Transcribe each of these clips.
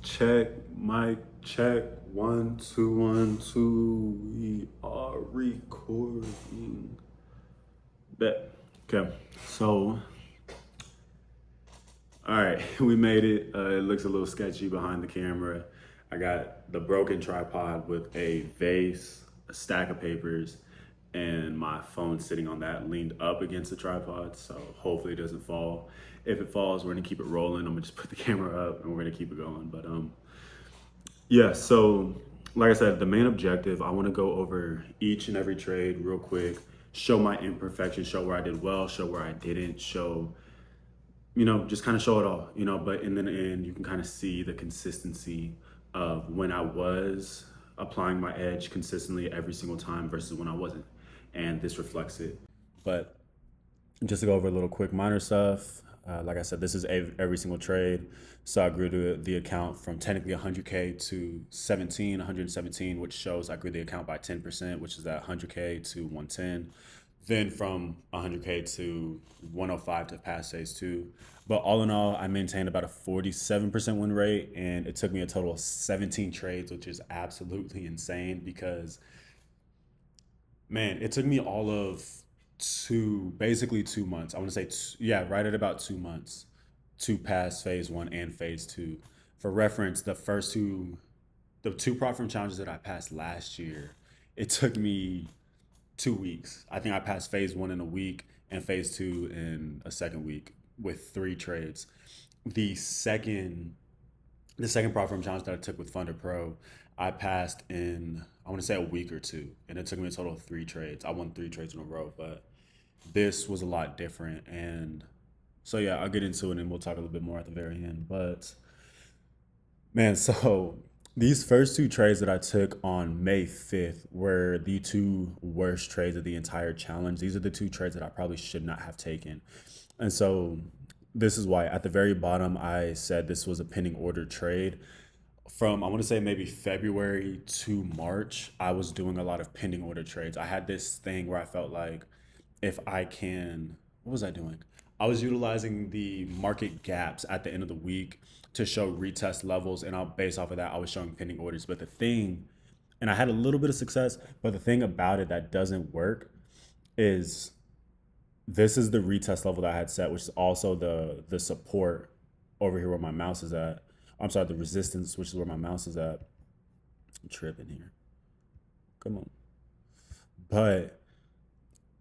Check, mic, check. 1, 2, 1, 2. We are recording. Bet. Okay. So, all right, we made it. It looks a little sketchy behind the camera. I got the broken tripod with a vase, a stack of papers, and my phone sitting on that leaned up against the tripod. So hopefully it doesn't fall. If it falls, we're gonna keep it rolling. I'm gonna just put the camera up and we're gonna keep it going. But yeah, so like I said, the main objective, I want to go over each and every trade real quick, show my imperfections, show where I did well, show where I didn't, show, just kind of show it all, but in the end, you can kind of see the consistency of when I was applying my edge consistently every single time versus when I wasn't. And this reflects it. But just to go over a little quick minor stuff, like I said, this is every single trade. So I grew the account from technically 100K to 117, which shows I grew the account by 10%, which is that 100K to 110. Then from 100K to 105 to pass phase two. But all in all, I maintained about a 47% win rate, and it took me a total of 17 trades, which is absolutely insane because, man, it took me all of basically 2 months. I want to say, yeah, right at about 2 months to pass phase one and phase two. For reference, the two prop firm challenges that I passed last year, it took me 2 weeks. I think I passed phase one in a week and phase two in a second week with 3 trades. The second the second prop firm challenge that I took with Funder Pro, I passed in I want to say a week or two, and it took me a total of 3 trades. I won 3 trades in a row, but this was a lot different. And so yeah, I'll get into it and we'll talk a little bit more at the very end. But man, so these first 2 trades that I took on May 5th were the 2 worst trades of the entire challenge. These are the 2 trades that I probably should not have taken. And so this is why at the very bottom I said this was a pending order trade. From I want to say maybe February to March, I was doing a lot of pending order trades. I had this thing where I felt like if I can, what was I doing? I was utilizing the market gaps at the end of the week to show retest levels, and I'll base off of that, I was showing pending orders. But the thing, and I had a little bit of success, but the thing about it that doesn't work is this is the retest level that I had set, which is also the support over here where my mouse is at. I'm sorry, the resistance, which is where my mouse is at. I'm tripping here. Come on. But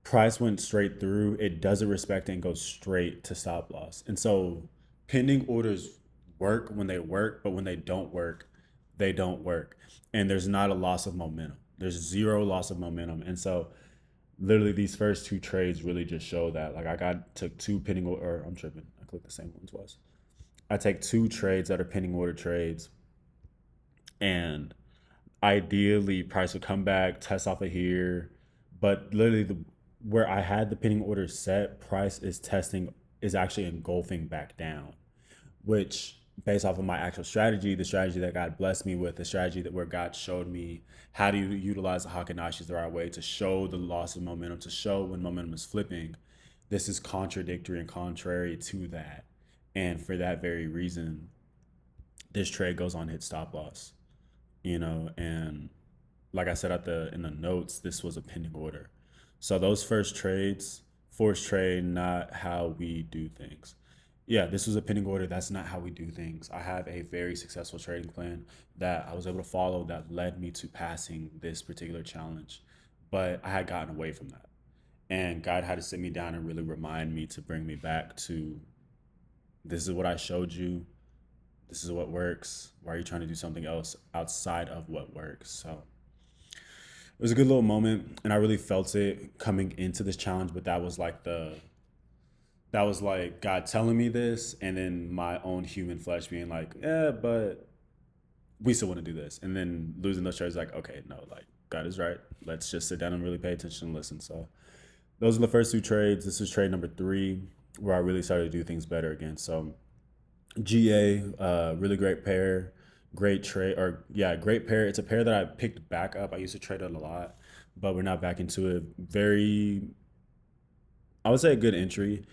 price went straight through. It doesn't respect it and goes straight to stop loss. And so pending orders work when they work, but when they don't work, they don't work. And there's not a loss of momentum. There's zero loss of momentum. And so literally these first 2 trades really just show that. Like took 2 pending or I'm tripping. I clicked the same one twice. I take 2 trades that are pending order trades, and ideally price would come back, test off of here, but literally where I had the pending order set, price is actually engulfing back down, which based off of my actual strategy, the strategy that God blessed me with, the strategy that where God showed me how to utilize the Hakanashis the right way to show the loss of momentum, to show when momentum is flipping. This is contradictory and contrary to that. And for that very reason, this trade goes on hit stop loss, and like I said in the notes, this was a pending order. So those first trades, forced trade, not how we do things. Yeah, this was a pending order. That's not how we do things. I have a very successful trading plan that I was able to follow that led me to passing this particular challenge. But I had gotten away from that. And God had to sit me down and really remind me to bring me back to this is what I showed you. This is what works. Why are you trying to do something else outside of what works? So it was a good little moment, and I really felt it coming into this challenge. But that was like God telling me this, and then my own human flesh being like, yeah, but we still want to do this, and then losing those trades, like, okay, no, like God is right. Let's just sit down and really pay attention and listen. So those are the first 2 trades. This is trade number 3, where I really started to do things better again. So GA, really great pair, great trade, or yeah, great pair. It's a pair that I picked back up. I used to trade it a lot, but we're not back into it. I would say a good entry.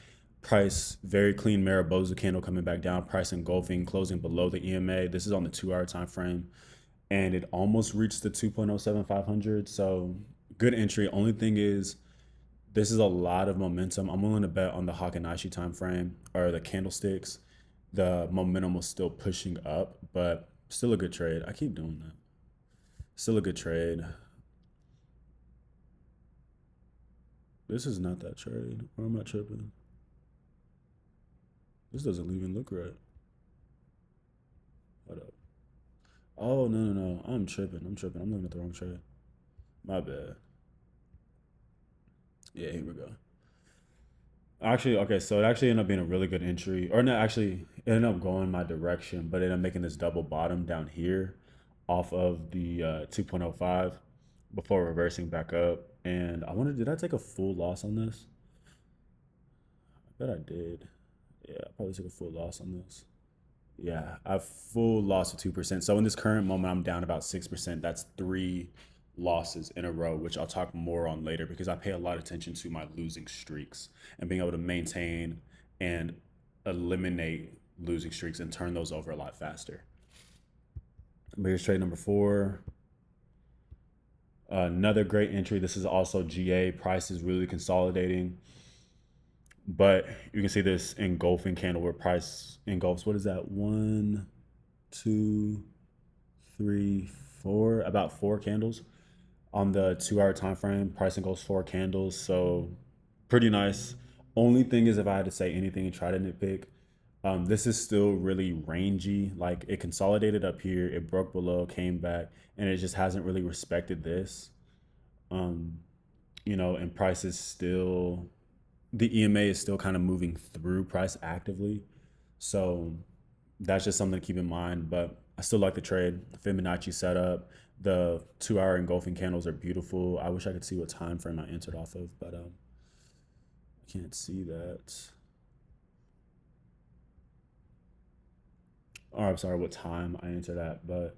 Price, very clean Mariposa candle coming back down. Price engulfing, closing below the EMA. This is on the 2 hour time frame, and it almost reached the 2.07500. So good entry. Only thing is, this is a lot of momentum. I'm willing to bet on the Hawkinashi time frame or the candlesticks. The momentum was still pushing up, but still a good trade. I keep doing that. Still a good trade. This is not that trade. Or am I tripping? This doesn't even look right. Hold up. Oh no no no! I'm tripping. I'm tripping. I'm looking at the wrong trade. My bad. Yeah, here we go. Actually, okay, so it actually ended up being a really good entry. Or no, actually, it ended up going my direction, but it ended up making this double bottom down here off of the 2.05 before reversing back up. And I wonder, did I take a full loss on this? I bet I did. Yeah, I probably took a full loss on this. Yeah, I've full loss of 2%. So in this current moment, I'm down about 6%. That's three losses in a row, which I'll talk more on later because I pay a lot of attention to my losing streaks and being able to maintain and eliminate losing streaks and turn those over a lot faster. But here's trade number four. Another great entry. This is also GA. Price is really consolidating. But you can see this engulfing candle where price engulfs. What is that? One, two, three, four. About four candles on the 2 hour time frame. Price engulfs four candles. So pretty nice. Only thing is, if I had to say anything and try to nitpick, this is still really rangy. Like it consolidated up here, it broke below, came back, and it just hasn't really respected this. Um, and price is still the EMA is still kind of moving through price actively. So that's just something to keep in mind. But I still like the trade. Fibonacci setup. The 2 hour engulfing candles are beautiful. I wish I could see what time frame I entered off of, but I can't see that. Or I'm sorry, what time I entered at. But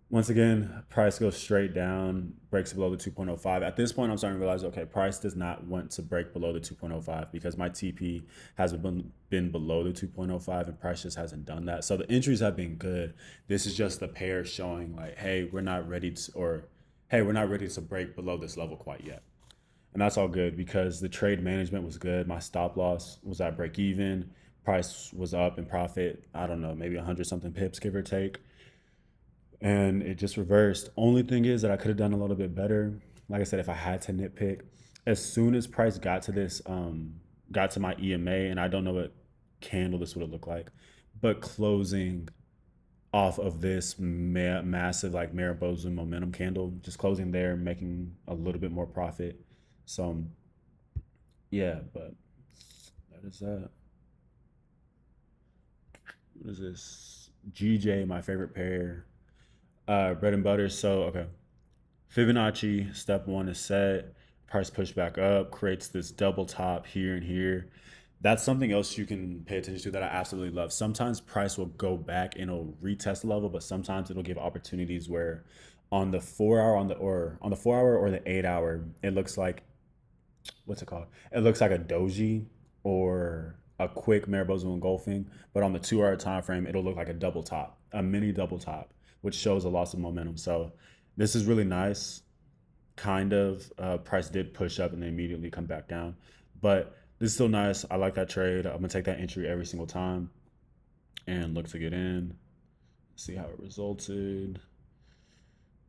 once again, price goes straight down, breaks below the 2.05. At this point, I'm starting to realize, okay, price does not want to break below the 2.05 because my TP has been below the 2.05 and price just hasn't done that. So the entries have been good. This is just the pair showing like, hey, we're not ready to, or hey, we're not ready to break below this level quite yet. And that's all good because the trade management was good. My stop loss was at break even. Price was up in profit. I don't know, maybe 100 something pips, give or take, and it just reversed. Only thing is that I could have done a little bit better. Like I said, if I had to nitpick, as soon as price got to this, got to my EMA, and I don't know what candle this would have looked like, but closing off of this massive like Mariposa momentum candle, just closing there, making a little bit more profit. So yeah, but that is that. What is this? GJ, my favorite pair. Bread and butter. So okay, Fibonacci, step one is set. Price push back up, creates this double top here and here. That's something else you can pay attention to that I absolutely love. Sometimes price will go back and it'll retest the level, but sometimes it'll give opportunities where on the 4 hour on the 4 hour or the 8 hour, it looks like what's it called? It looks like a doji or a quick Mariposa engulfing, but on the 2 hour time frame, it'll look like a double top, a mini double top, which shows a loss of momentum. So this is really nice. Kind of price did push up and then immediately come back down, but this is still nice. I like that trade. I'm gonna take that entry every single time and look to get in. See how it resulted.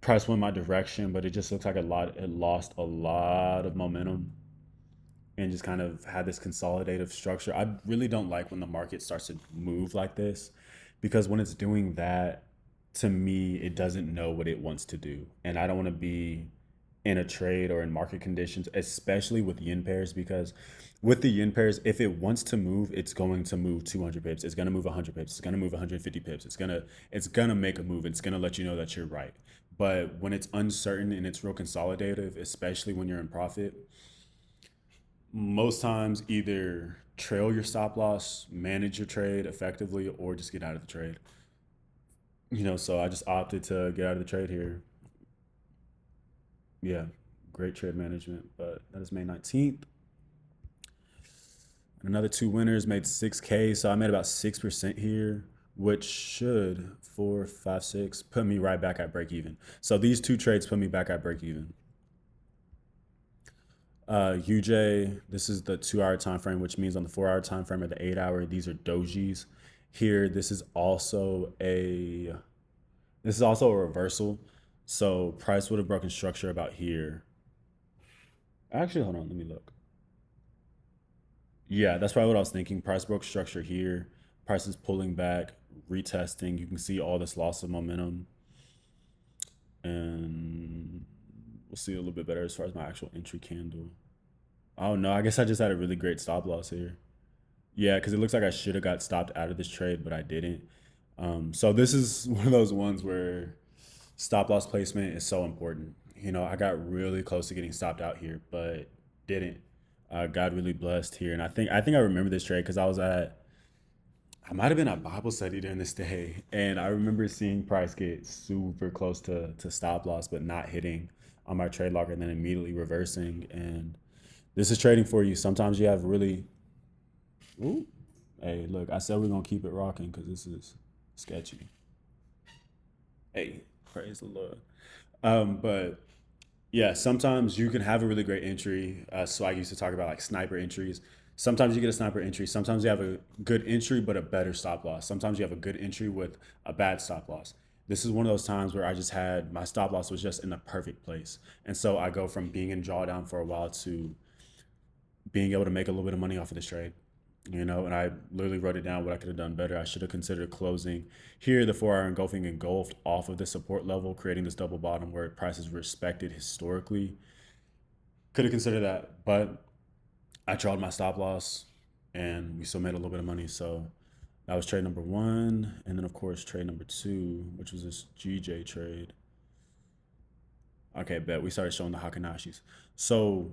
Price went my direction, but it just looks like it lost a lot of momentum and just kind of had this consolidative structure. I really don't like when the market starts to move like this because when it's doing that, to me, it doesn't know what it wants to do. And I don't want to be in a trade or in market conditions, especially with yin pairs, because with the yin pairs, if it wants to move, it's going to move 200 pips. It's going to move 100 pips. It's going to move 150 pips. It's going to make a move. It's going to let you know that you're right. But when it's uncertain and it's real consolidative, especially when you're in profit, most times either trail your stop loss, manage your trade effectively, or just get out of the trade. So I just opted to get out of the trade here. Yeah, great trade management. But that is May 19th. And another two winners made 6K. So I made about 6% here, which should, four, five, six, put me right back at break even. So these two trades put me back at break even. UJ, this is the 2 hour time frame, which means on the 4 hour time frame or the 8 hour, these are dojis. Here, this is also a reversal. So price would have broken structure about here. Actually, hold on, let me look. Yeah, that's probably what I was thinking. Price broke structure here. Price is pulling back, retesting. You can see all this loss of momentum. And we'll see a little bit better as far as my actual entry candle. Oh no, I guess I just had a really great stop loss here. Yeah, because it looks like I should have got stopped out of this trade, but I didn't. So this is one of those ones where stop loss placement is so important. I got really close to getting stopped out here, but didn't. Got really blessed here, and I think I remember this trade because I might have been at Bible study during this day, and I remember seeing price get super close to stop loss, but not hitting on my trade logger, and then immediately reversing. And this is trading for you. Sometimes you have really. Ooh, hey, look, I said we're gonna keep it rocking because this is sketchy. Hey, praise the Lord. But yeah, sometimes you can have a really great entry. So I used to talk about like sniper entries. Sometimes you get a sniper entry. Sometimes you have a good entry, but a better stop loss. Sometimes you have a good entry with a bad stop loss. This is one of those times where I just had my stop loss was just in the perfect place. And so I go from being in drawdown for a while to being able to make a little bit of money off of this trade. And I literally wrote it down what I could have done better. I should have considered closing here. The 4 hour engulfing engulfed off of the support level, creating this double bottom where price is respected historically. Could have considered that, but I tried my stop loss and we still made a little bit of money. So that was trade number one. And then, of course, trade number two, which was this GJ trade. Okay, bet we started showing the Hakanashis. So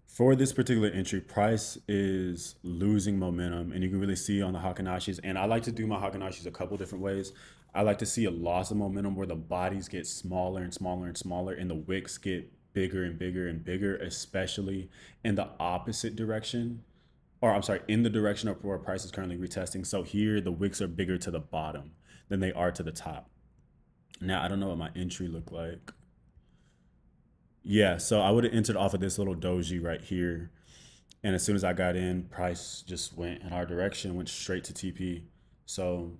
for this particular entry, price is losing momentum, and you can really see on the Hakanashis. And I like to do my Hakanashis a couple different ways. I like to see a loss of momentum where the bodies get smaller and smaller and smaller, and the wicks get bigger and bigger and bigger, especially in the opposite direction, or I'm sorry, in the direction of where price is currently retesting. So here, the wicks are bigger to the bottom than they are to the top. Now, I don't know what my entry looked like. Yeah, so I would have entered off of this little doji right here. And as soon as I got in, price just went in our direction, went straight to TP. So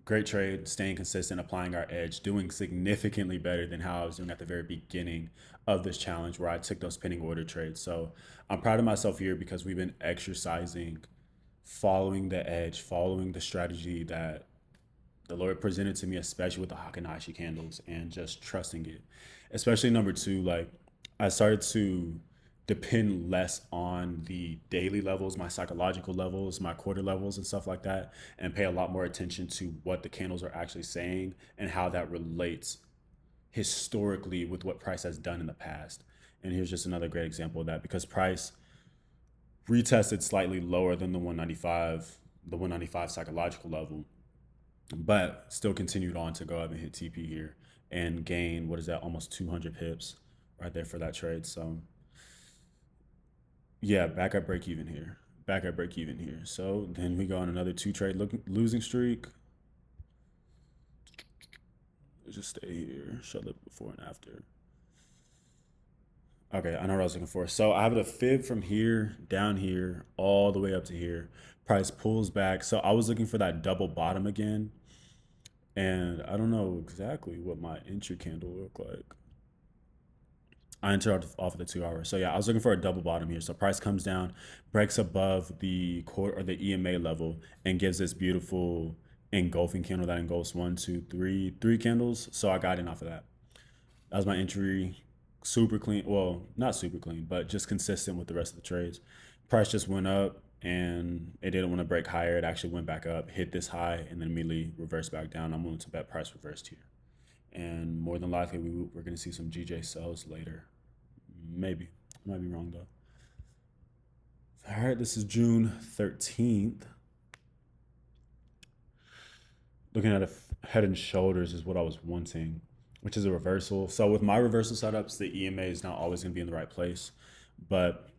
great trade, staying consistent, applying our edge, doing significantly better than how I was doing at the very beginning of this challenge where I took those pinning order trades. So I'm proud of myself here because we've been exercising, following the edge, following the strategy that the Lord presented to me, especially with the Hakanashi candles, and just trusting it. Especially number two, like I started to depend less on the daily levels, my psychological levels, my quarter levels, and stuff like that, and pay a lot more attention to what the candles are actually saying and how that relates historically with what price has done in the past. And here's just another great example of that because price retested slightly lower than the 195 psychological level, but still continued on to go up and hit TP here and gain, what is that, almost 200 pips right there for that trade. So yeah, back at break even here. Back at break even here. So then we go on another two trade losing streak. Let's just stay here. Show the before and after. Okay, I know what I was looking for. So I have a fib from here, down here, all the way up to here. Price pulls back. So I was looking for that double bottom again. And I don't know exactly what my entry candle looked like. I entered off of the 2 hour. So yeah, I was looking for a double bottom here. So price comes down, breaks above the core or the EMA level, and gives this beautiful engulfing candle that engulfs one, two, three candles. So I got in off of that. That was my entry. Super clean. Well, not super clean, but just consistent with the rest of the trades. Price just went up and it didn't want to break higher. It actually went back up, hit this high, and then immediately reversed back down. I'm willing to bet price reversed here. And more than likely, we're going to see some GJ sells later. Maybe. I might be wrong, though. All right, this is June 13th. Looking at a head and shoulders is what I was wanting, which is a reversal. So with my reversal setups, the EMA is not always going to be in the right place. But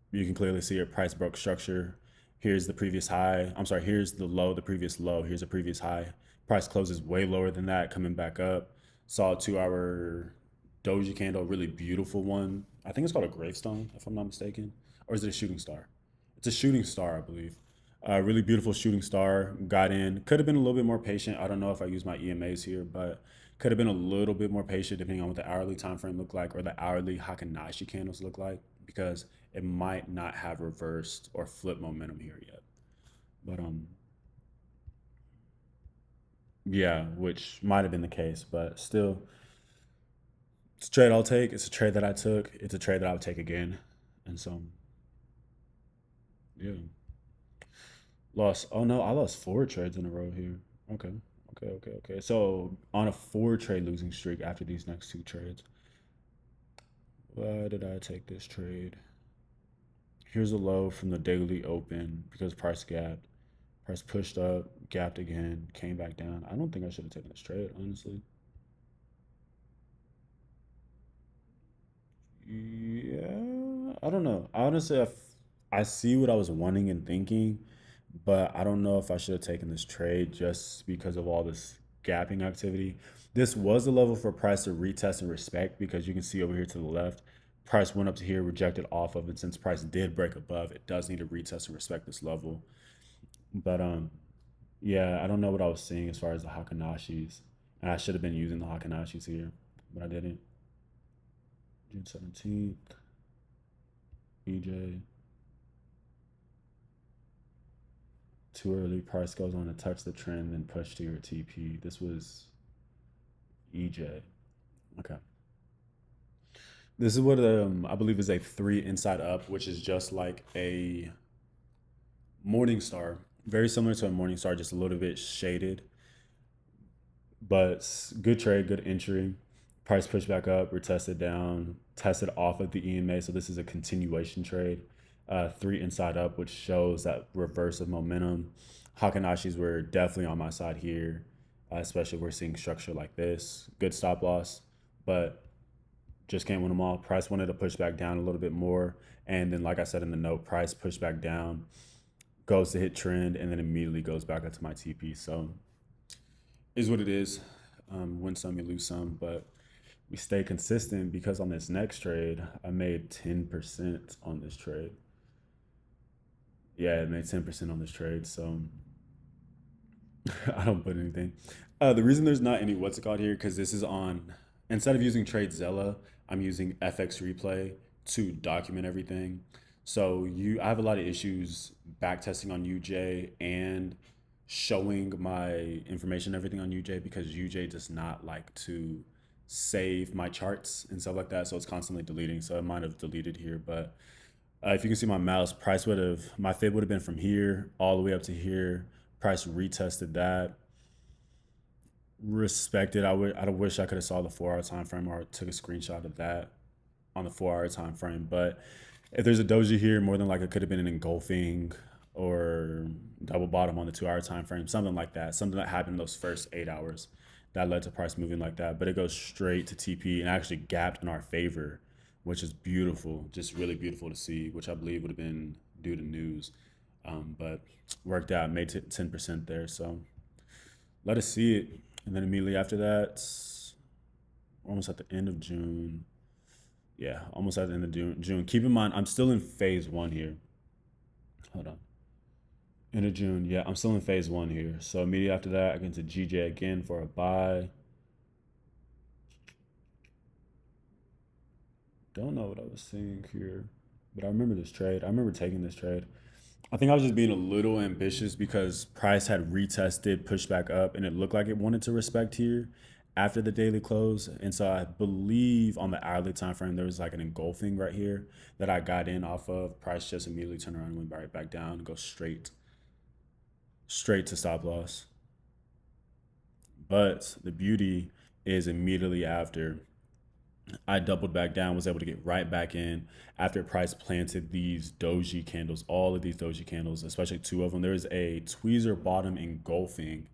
you can clearly see your price broke structure. Here's the previous high. I'm sorry, here's the low, the previous low. Here's the previous high. Price closes way lower than that, coming back up. Saw a 2 hour doji candle, really beautiful one. I think it's called a gravestone, if I'm not mistaken. Or is it a shooting star? It's a shooting star, I believe. Really beautiful shooting star. Got in. Could have been a little bit more patient. I don't know if I use my EMAs here, but could have been a little bit more patient depending on what the hourly time frame looked like or the hourly Hakanashi candles look like because it might not have reversed or flipped momentum here yet. But yeah, which might have been the case, but still, it's a trade I'll take. It's a trade that I took. It's a trade that I would take again. And so, yeah, lost. Oh no, I lost four trades in a row here. Okay, okay. So on a four trade losing streak after these next two trades. Why did I take this trade? Here's a low from the daily open because price gapped. Price pushed up, gapped again, came back down. I don't think I should have taken this trade, honestly. Yeah, I don't know. Honestly, I see what I was wanting and thinking, but I don't know if I should have taken this trade just because of all this gapping activity. This was a level for price to retest and respect because you can see over here to the left, price went up to here, rejected off of it. Since price did break above, it does need to retest and respect this level. But yeah, I don't know what I was seeing as far as the Hakanashis, and I should have been using the Hakanashis here, but I didn't. June 17th, EJ. Too early. Price goes on to touch the trend, then push to your TP. This was EJ. Okay. This is what I believe is a three inside up, which is just like a morning star, very similar to a morning star, just a little bit shaded. But good trade, good entry. Price pushed back up, retested down, tested off of the EMA. So this is a continuation trade. Three inside up, which shows that reverse of momentum. Hakanashis were definitely on my side here, especially if we're seeing structure like this. Good stop loss, but just can't win them all. Price wanted to push back down a little bit more. And then, like I said in the note, price pushed back down, goes to hit trend, and then immediately goes back up to my TP. So is what it is. Win some, you lose some, but we stay consistent because on this next trade, I made 10% on this trade. Yeah, I made 10% on this trade, so I don't put anything. The reason there's not any what's it called here because this is on instead of using TradeZella, I'm using FX Replay to document everything. So I have a lot of issues back testing on UJ and showing my information and everything on UJ because UJ does not like to save my charts and stuff like that. So it's constantly deleting. So I might have deleted here, but if you can see my mouse, price would have my fib would have been from here all the way up to here. Price retested that, respected. I wish I could have saw the 4 hour time frame or took a screenshot of that on the 4 hour time frame. But if there's a doji here, more than likely it could have been an engulfing or double bottom on the 2 hour time frame, something like that. Something that happened in those first 8 hours that led to price moving like that. But it goes straight to TP and actually gapped in our favor, which is beautiful, just really beautiful to see, which I believe would have been due to news. But worked out, made 10% there. So let us see it. And then immediately after that, almost at the end of June. Yeah, almost at the end of June. Keep in mind, I'm still in phase one here. Hold on. End of June. Yeah, I'm still in phase one here. So immediately after that, I get into GJ again for a buy. Don't know what I was seeing here, but I remember this trade. I remember taking this trade. I think I was just being a little ambitious because price had retested, pushed back up, and it looked like it wanted to respect here after the daily close. And so I believe on the hourly time frame there was like an engulfing right here that I got in off of. Price just immediately turned around and went right back down and go straight to stop loss. But the beauty is immediately after I doubled back down, was able to get right back in after price planted these doji candles, all of these doji candles, especially two of them. There's a tweezer bottom engulfing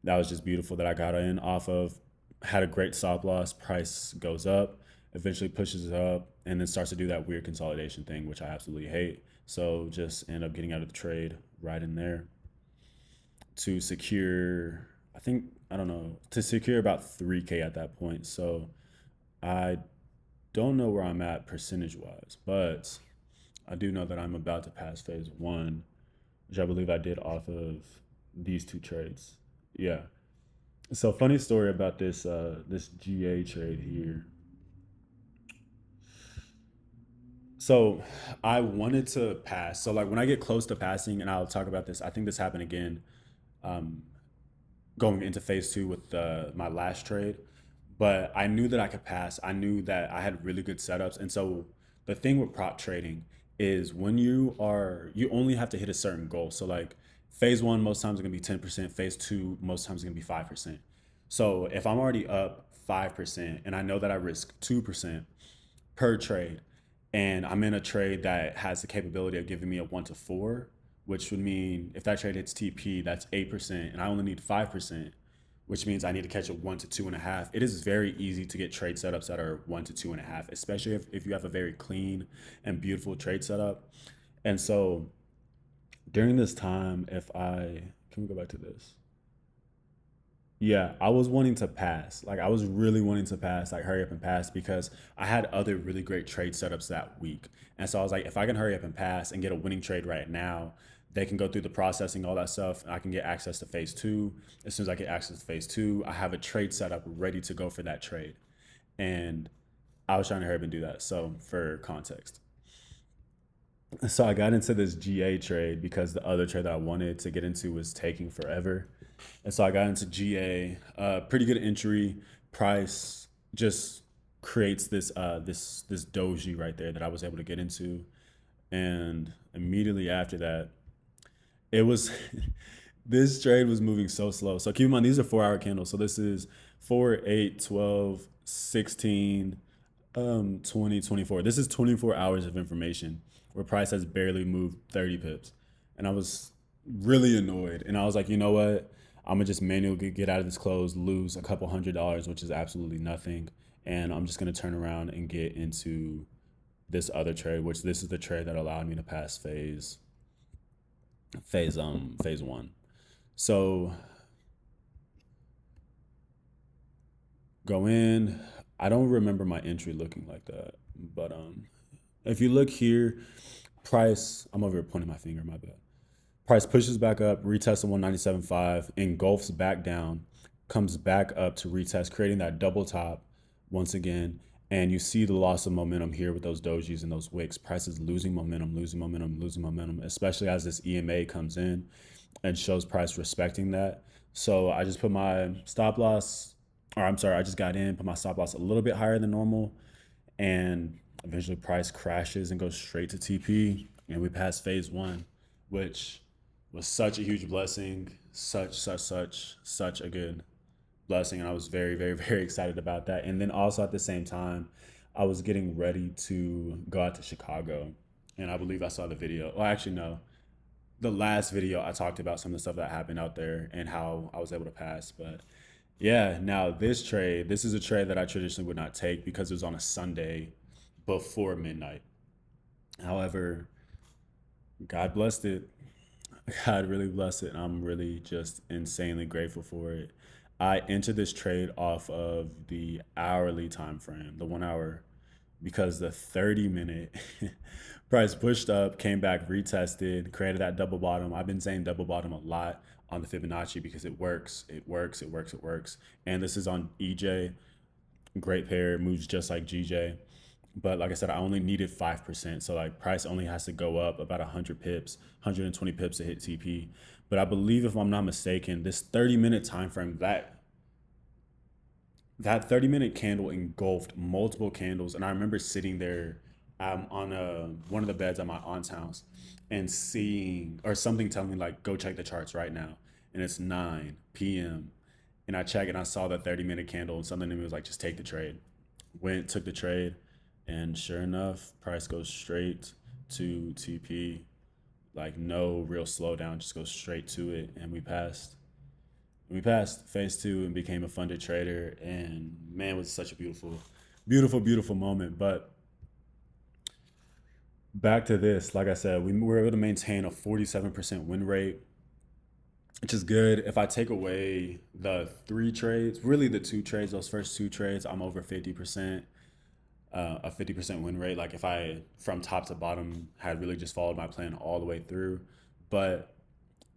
that was just beautiful that I got in off of. Had a great stop loss. Price goes up, eventually pushes it up, and then starts to do that weird consolidation thing, which I absolutely hate. So just end up getting out of the trade right in there to secure, I think, I don't know, to secure about 3K at that point. So I don't know where I'm at percentage wise, but I do know that I'm about to pass phase one, which I believe I did off of these two trades. Yeah. So funny story about this GA trade here. So I wanted to pass. So like when I get close to passing, and I'll talk about this, I think this happened again um, going into phase two with my last trade. But I knew that I could pass. I knew that I had really good setups. And so the thing with prop trading is when you only have to hit a certain goal. So like phase one, most times it's gonna be 10%. Phase two, most times it's gonna be 5%. So if I'm already up 5% and I know that I risk 2% per trade, and I'm in a trade that has the capability of giving me a 1 to 4, which would mean if that trade hits TP, that's 8%, and I only need 5%, which means I need to catch a 1 to 2.5. It is very easy to get trade setups that are 1 to 2.5, especially if you have a very clean and beautiful trade setup. And so during this time, if I can we go back to this? Yeah, I was wanting to pass. Like I was really wanting to pass, like hurry up and pass because I had other really great trade setups that week. And so I was like, if I can hurry up and pass and get a winning trade right now, they can go through the processing, all that stuff, and I can get access to phase two. As soon as I get access to phase two, I have a trade setup ready to go for that trade. And I was trying to hurry up and do that. So for context. So I got into this GA trade because the other trade that I wanted to get into was taking forever. And so I got into GA, pretty good entry price, just creates this doji right there that I was able to get into. And immediately after that, it was this trade was moving so slow. So keep in mind these are 4 hour candles. So this is 4, 8, 12, 16, 20, 24. This is 24 hours of information where price has barely moved 30 pips. And I was really annoyed. And I was like, you know what? I'm gonna just manually get out of this close, lose a couple $100, which is absolutely nothing. And I'm just gonna turn around and get into this other trade, which this is the trade that allowed me to pass phase one. So go in. I don't remember my entry looking like that, but if you look here, price. I'm over here pointing my finger. My bad. Price pushes back up, retests the 197.5, engulfs back down, comes back up to retest, creating that double top once again. And you see the loss of momentum here with those dojis and those wicks. Price is losing momentum, losing momentum, losing momentum, especially as this EMA comes in and shows price respecting that. So I just put my stop loss, or I'm sorry, I just got in, put my stop loss a little bit higher than normal, and eventually price crashes and goes straight to TP, and we pass phase one, which was such a huge blessing, such a good blessing, and I was very, very, very excited about that. And then also at the same time, I was getting ready to go out to Chicago, and I believe I saw the video. Well, actually, no, the last video I talked about some of the stuff that happened out there and how I was able to pass. But yeah, now this is a trade that I traditionally would not take because it was on a Sunday before midnight. However, God blessed it. God really blessed it. And I'm really just insanely grateful for it. I entered this trade off of the hourly time frame, the 1 hour, because the 30 minute price pushed up, came back, retested, created that double bottom. I've been saying double bottom a lot on the Fibonacci because it works. It works. It works. It works. And this is on EJ. Great pair, moves just like GJ. But like I said, I only needed 5%. So like price only has to go up about 100 pips, 120 pips to hit TP. But I believe if I'm not mistaken, this 30-minute time frame, that 30-minute candle engulfed multiple candles. And I remember sitting there on one of the beds at my aunt's house and seeing, or something telling me like, go check the charts right now. And it's 9 p.m. And I checked and I saw the 30-minute candle and something in me was like, just take the trade. Went, took the trade. And sure enough, price goes straight to TP. Like no real slowdown, just goes straight to it. And we passed. We passed phase two and became a funded trader. And man, it was such a beautiful, beautiful, beautiful moment. But back to this, like I said, we were able to maintain a 47% win rate, which is good. If I take away the three trades, really the two trades, those first two trades, I'm over 50%, a 50% win rate. Like if I, from top to bottom, had really just followed my plan all the way through. But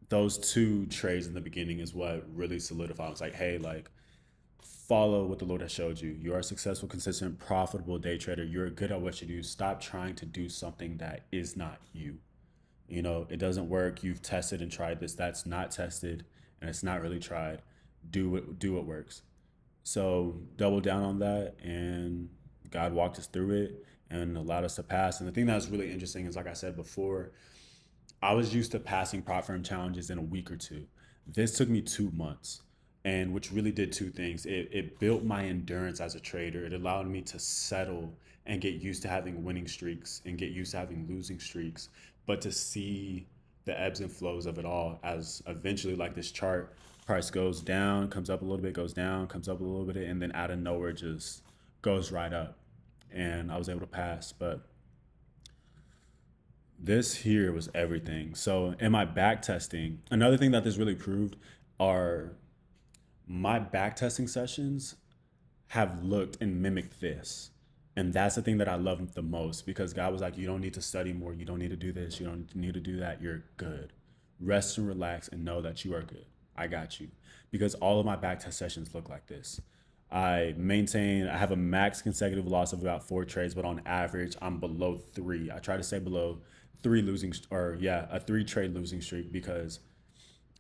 those two trades in the beginning is what really solidified. It's like, hey, like follow what the Lord has showed you. You are a successful, consistent, profitable day trader. You're good at what you do. Stop trying to do something that is not you. You know, it doesn't work. You've tested and tried this. That's not tested and it's not really tried. Do what works. So double down on that, and God walked us through it and allowed us to pass. And the thing that's really interesting is, like I said before, I was used to passing prop firm challenges in a week or two. This took me 2 months, and which really did two things. It built my endurance as a trader. It allowed me to settle and get used to having winning streaks and get used to having losing streaks, but to see the ebbs and flows of it all as eventually, like this chart, price goes down, comes up a little bit, goes down, comes up a little bit, and then out of nowhere just goes right up. And I was able to pass. But this here was everything. So in my back testing, another thing that this really proved are my back testing sessions have looked and mimicked this. And that's the thing that I love the most, because God was like, you don't need to study more. You don't need to do this. You don't need to do that. You're good. Rest and relax and know that you are good. I got you. Because all of my back test sessions look like this. I have a max consecutive loss of about four trades, but on average, I'm below three. I try to stay below three losing, or yeah, a three trade losing streak, because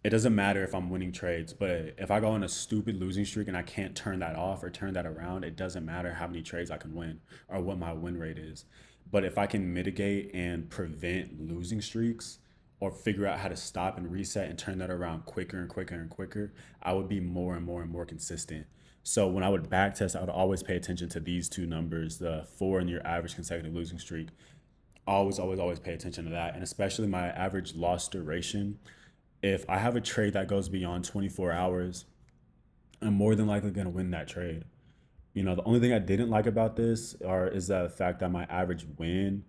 it doesn't matter if I'm winning trades, but if I go on a stupid losing streak and I can't turn that off or turn that around, it doesn't matter how many trades I can win or what my win rate is. But if I can mitigate and prevent losing streaks or figure out how to stop and reset and turn that around quicker and quicker and quicker, I would be more and more and more consistent. So when I would back test, I would always pay attention to these two numbers, the four and your average consecutive losing streak. Always, always, always pay attention to that. And especially my average loss duration. If I have a trade that goes beyond 24 hours, I'm more than likely going to win that trade. You know, the only thing I didn't like about this is the fact that my average win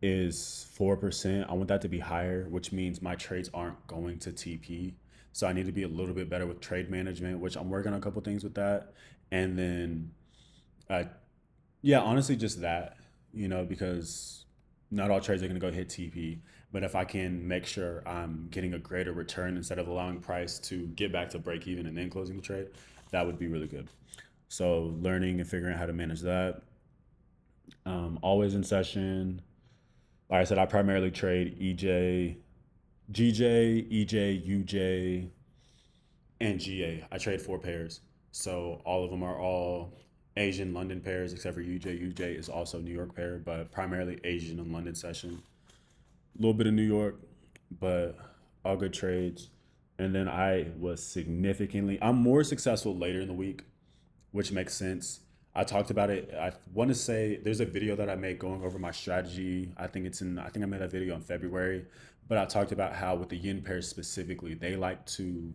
is 4%. I want that to be higher, which means my trades aren't going to TP. So I need to be a little bit better with trade management, which I'm working on a couple things with that. And then, uh, yeah, honestly, just that, because not all trades are going to go hit TP. But if I can make sure I'm getting a greater return instead of allowing price to get back to break even and then closing the trade, that would be really good. So learning and figuring out how to manage that. Always in session. Like I said, I primarily trade GJ, EJ, UJ, and GA. I trade four pairs. So all of them are all Asian London pairs except for UJ. UJ is also New York pair, but primarily Asian and London session. A little bit of New York, but all good trades. And then I'm more successful later in the week, which makes sense. I talked about it. I want to say there's a video that I made going over my strategy. I think I made that video in February, but I talked about how with the yin pairs specifically, they like to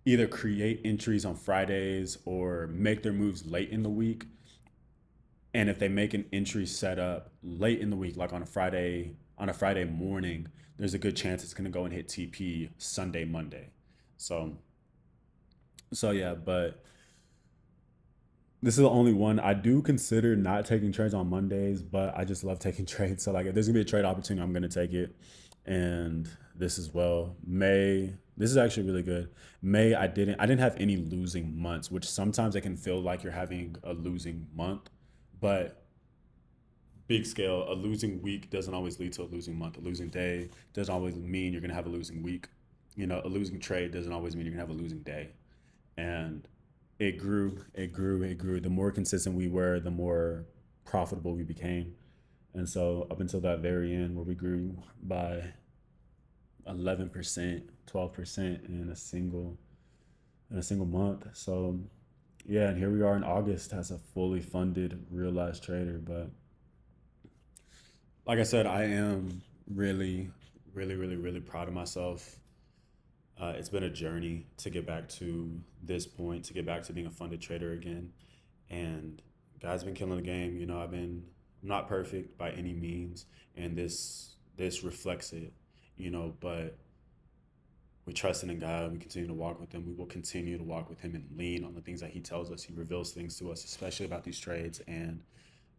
either create entries on Fridays or make their moves late in the week. And if they make an entry set up late in the week, like on a Friday morning, there's a good chance it's going to go and hit TP Sunday, Monday. So, so yeah, but this is the only one I do consider not taking trades on Mondays, but I just love taking trades. So like if there's gonna be a trade opportunity, I'm gonna take it. And this as well. This is actually really good. I didn't have any losing months, which sometimes it can feel like you're having a losing month, but big scale, a losing week doesn't always lead to a losing month. A losing day doesn't always mean you're gonna have a losing week. A losing trade doesn't always mean you're gonna have a losing day. And it grew, it grew, it grew. The more consistent we were, the more profitable we became. And so up until that very end where we grew by 11%, 12% in a single month. So yeah, and here we are in August as a fully funded realized trader. But like I said, I am really, really, really, really proud of myself. It's been a journey to get back to this point, to get back to being a funded trader again. And God's been killing the game. I've been I'm not perfect by any means, and this reflects it, but we trusting in God. We continue to walk with Him. We will continue to walk with Him and lean on the things that He tells us. He reveals things to us, especially about these trades, and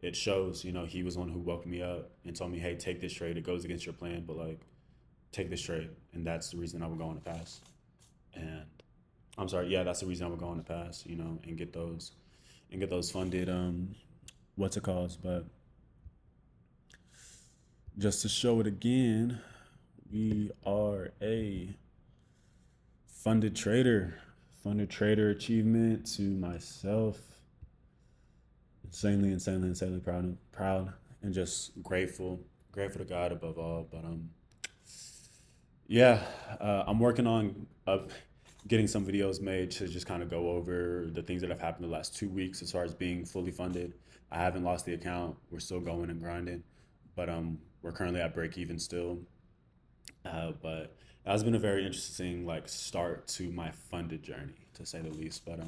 it shows. He was the one who woke me up and told me, "Hey, take this trade. It goes against your plan, but like, take this trade," and that's the reason I would go on the pass. And I'm sorry, yeah, that's the reason I would go on the pass, and get those funded. What's it called? But just to show it again, we are a funded trader achievement to myself. Insanely proud, and just grateful to God above all. But yeah, I'm working on getting some videos made to just kind of go over the things that have happened the last 2 weeks as far as being fully funded. I haven't lost the account. We're still going and grinding, but we're currently at break even still. But that has been a very interesting like start to my funded journey, to say the least. But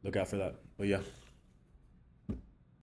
look out for that. But yeah.